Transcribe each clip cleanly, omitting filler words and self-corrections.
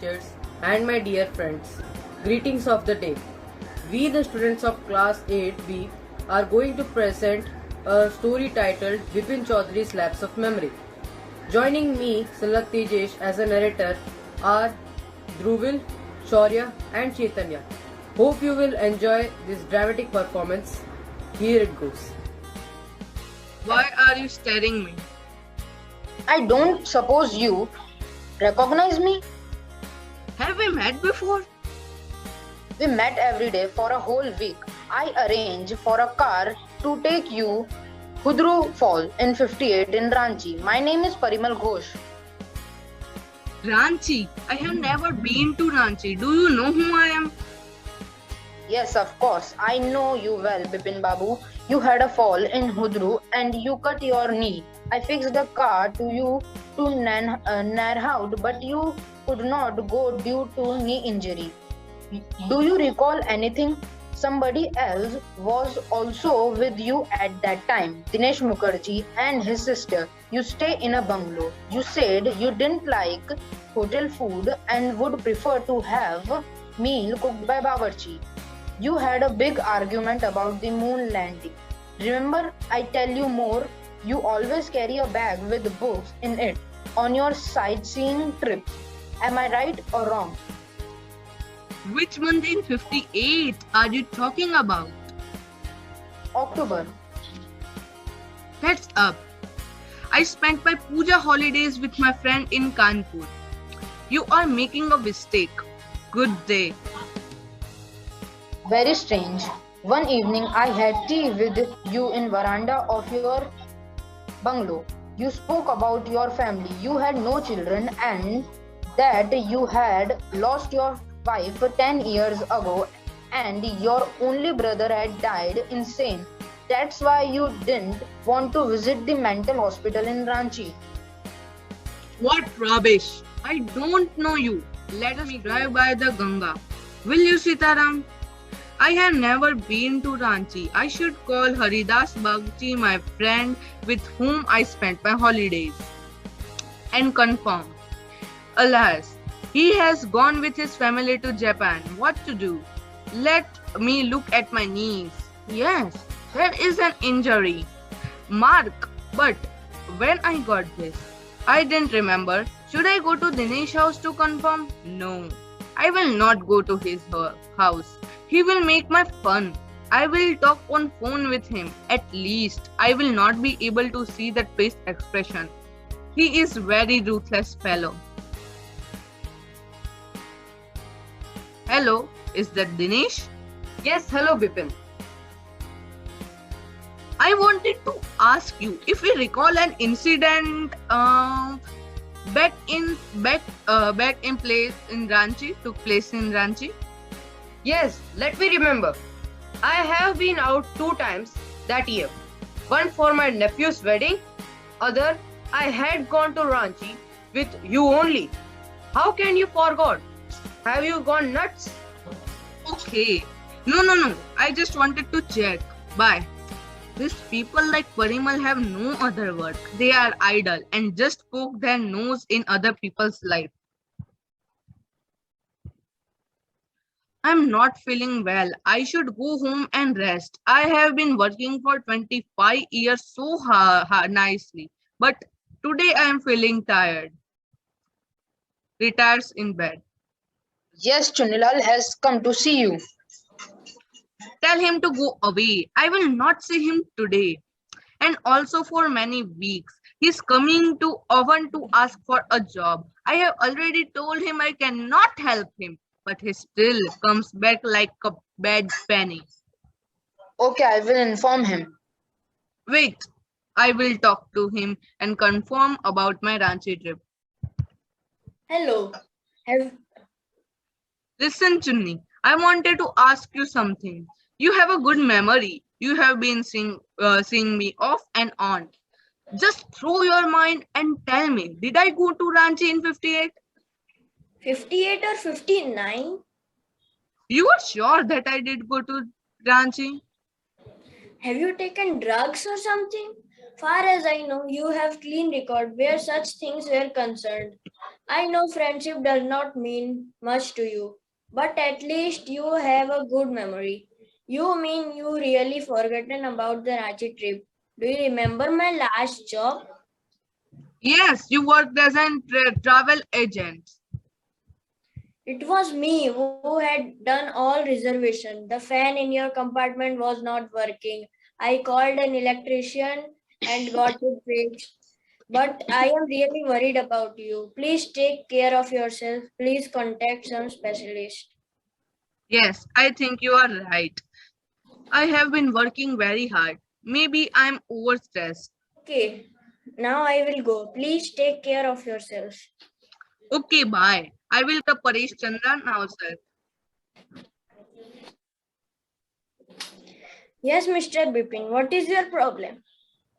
teachers, and my dear friends. Greetings of the day. We, the students of class 8B, are going to present a story titled Bipin Chaudhary's Lapse of Memory. Joining me, Salat Tejesh, as a narrator are Dhruvil, Shaurya, and Chaitanya. Hope you will enjoy this dramatic performance. Here it goes. Why are you staring me? I don't suppose you recognize me? Have we met before? We met every day for a whole week. I arrange for a car to take you Hudru Fall in 58 in Ranchi. My name is Parimal Ghosh. Ranchi? I have never been to Ranchi. Do you know who I am? Yes, of course. I know you well, Bipin Babu. You had a fall in Hudru and you cut your knee. I fixed the car to you to Narhaud, but you could not go due to knee injury. Do you recall anything? Somebody else was also with you at that time, Dinesh Mukherjee and his sister. You stay in a bungalow. You said you didn't like hotel food and would prefer to have meal cooked by Bawarchi. You had a big argument about the moon landing. Remember, I tell you more, you always carry a bag with books in it on your sightseeing trips. Am I right or wrong? Which month in 58 are you talking about? October. That's up. I spent my puja holidays with my friend in Kanpur. You are making a mistake. Good day. Very strange. One evening I had tea with you in veranda of your bungalow. You spoke about your family. You had no children and that you had lost your wife 10 years ago and your only brother had died insane. That's why you didn't want to visit the mental hospital in Ranchi. What rubbish! I don't know you. Let us drive by the Ganga. Will you, Sitaram? I have never been to Ranchi. I should call Haridas Bagchi, my friend with whom I spent my holidays, and confirm. Alas, he has gone with his family to Japan. What to do? Let me look at my knees. Yes, there is an injury. Mark, but when I got this, I didn't remember. Should I go to Dinesh's house to confirm? No, I will not go to his house. He will make my fun. I will talk on phone with him. At least I will not be able to see that face expression. He is very ruthless fellow. Hello, is that Dinesh? Yes, hello Bipin. I wanted to ask you if you recall an incident back in place in Ranchi, took place in Ranchi. Yes, let me remember. I have been out 2 times that year. One for my nephew's wedding, other I had gone to Ranchi with you only. How can you forget? Have you gone nuts? Okay. No. I just wanted to check. Bye. These people like Parimal have no other work. They are idle and just poke their nose in other people's life. I'm not feeling well. I should go home and rest. I have been working for 25 years so nicely. But today I am feeling tired. Retires in bed. Yes, Chunilal has come to see you. Tell him to go away. I will not see him today. And also for many weeks. He's coming to Oven to ask for a job. I have already told him I cannot help him. But he still comes back like a bad penny. Okay, I will inform him. Wait, I will talk to him and confirm about my Ranchi trip. Hello. Listen, Chunni, I wanted to ask you something. You have a good memory. You have been seeing me off and on. Just throw your mind and tell me, did I go to Ranchi in 58? 58 or 59? You are sure that I did go to Ranchi? Have you taken drugs or something? Far as I know, you have clean record where such things were concerned. I know friendship does not mean much to you, but at least you have a good memory. You mean you really forgotten about the Ranchi trip? Do you remember my last job? Yes, you worked as a travel agent. It was me who had done all reservation. The fan in your compartment was not working. I called an electrician and got it fixed. But I am really worried about you. Please take care of yourself. Please contact some specialist. Yes, I think you are right. I have been working very hard. Maybe I'm overstressed. Okay, now I will go. Please take care of yourself. Okay, bye. I will call Paresh Chandra now, sir. Yes, Mr. Bipin, what is your problem?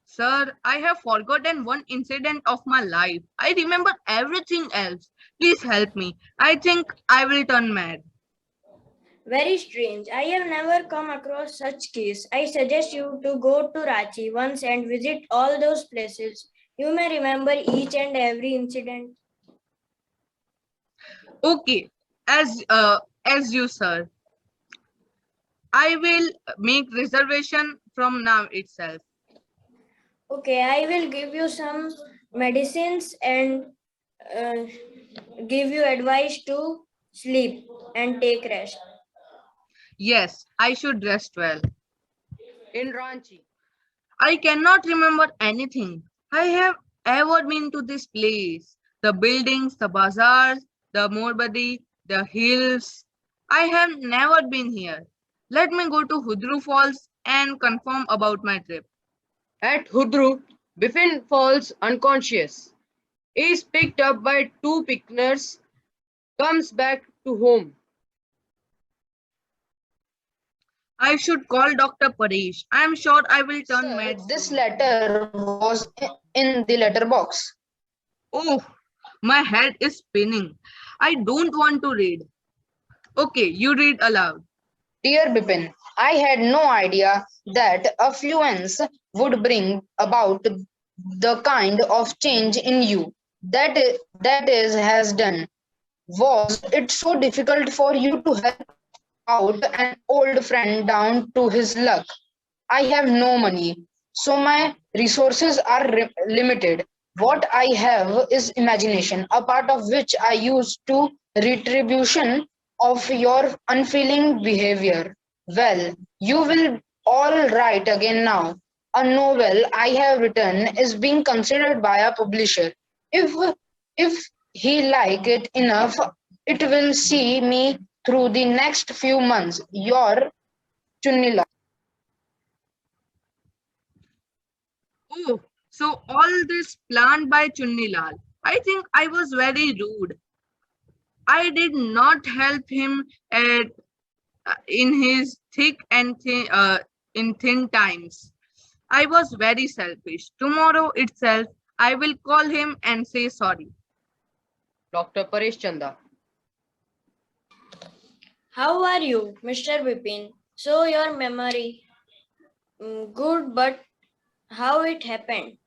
Sir, I have forgotten one incident of my life. I remember everything else. Please help me. I think I will turn mad. Very strange. I have never come across such case. I suggest you to go to Ranchi once and visit all those places. You may remember each and every incident. Okay, as you, sir. I will make reservation from now itself. Okay, I will give you some medicines and uh, give you advice to sleep and take rest. Yes, I should rest well. In Ranchi, I cannot remember anything. I have ever been to this place. The buildings, the bazaars, the Morbadi, the hills. I have never been here. Let me go to Hudru Falls and confirm about my trip. at Hudru, Bipin falls unconscious. He is picked up by two pickers, comes back to home. I should call Dr. Paresh. I am sure I will turn Sir, mad this soon. letter was in the letterbox. Oh, my head is spinning. I don't want to read. Okay, you read aloud. Dear Bipin, I had no idea that affluence would bring about the kind of change in you that is has done. Was it so difficult for you to help out an old friend down to his luck? I have no money, so my resources are limited. What I have is imagination, a part of which I use to retribution of your unfeeling behavior. Well, you will all right again now. A novel I have written is being considered by a publisher. If if he like it enough, it will see me through the next few months. Your Chunila. Oh, so all this planned by Chunnilal. I think I was very rude. I did not help him at, in his thick and in thin times. I was very selfish. Tomorrow itself, I will call him and say sorry. Dr. Paresh Chanda. How are you, Mr. Bipin? So your memory, good, but how it happened?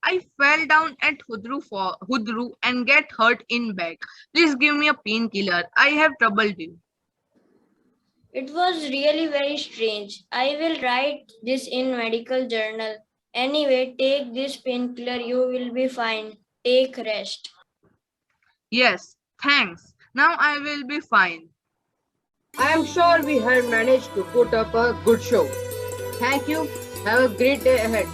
I fell down at Hudru and get hurt in back. Please give me a painkiller. I have troubled you. It was really very strange. I will write this in medical journal. Anyway, take this painkiller, you will be fine. Take rest. Yes, thanks. Now I will be fine. I am sure we have managed to put up a good show. Thank you. Have a great day ahead.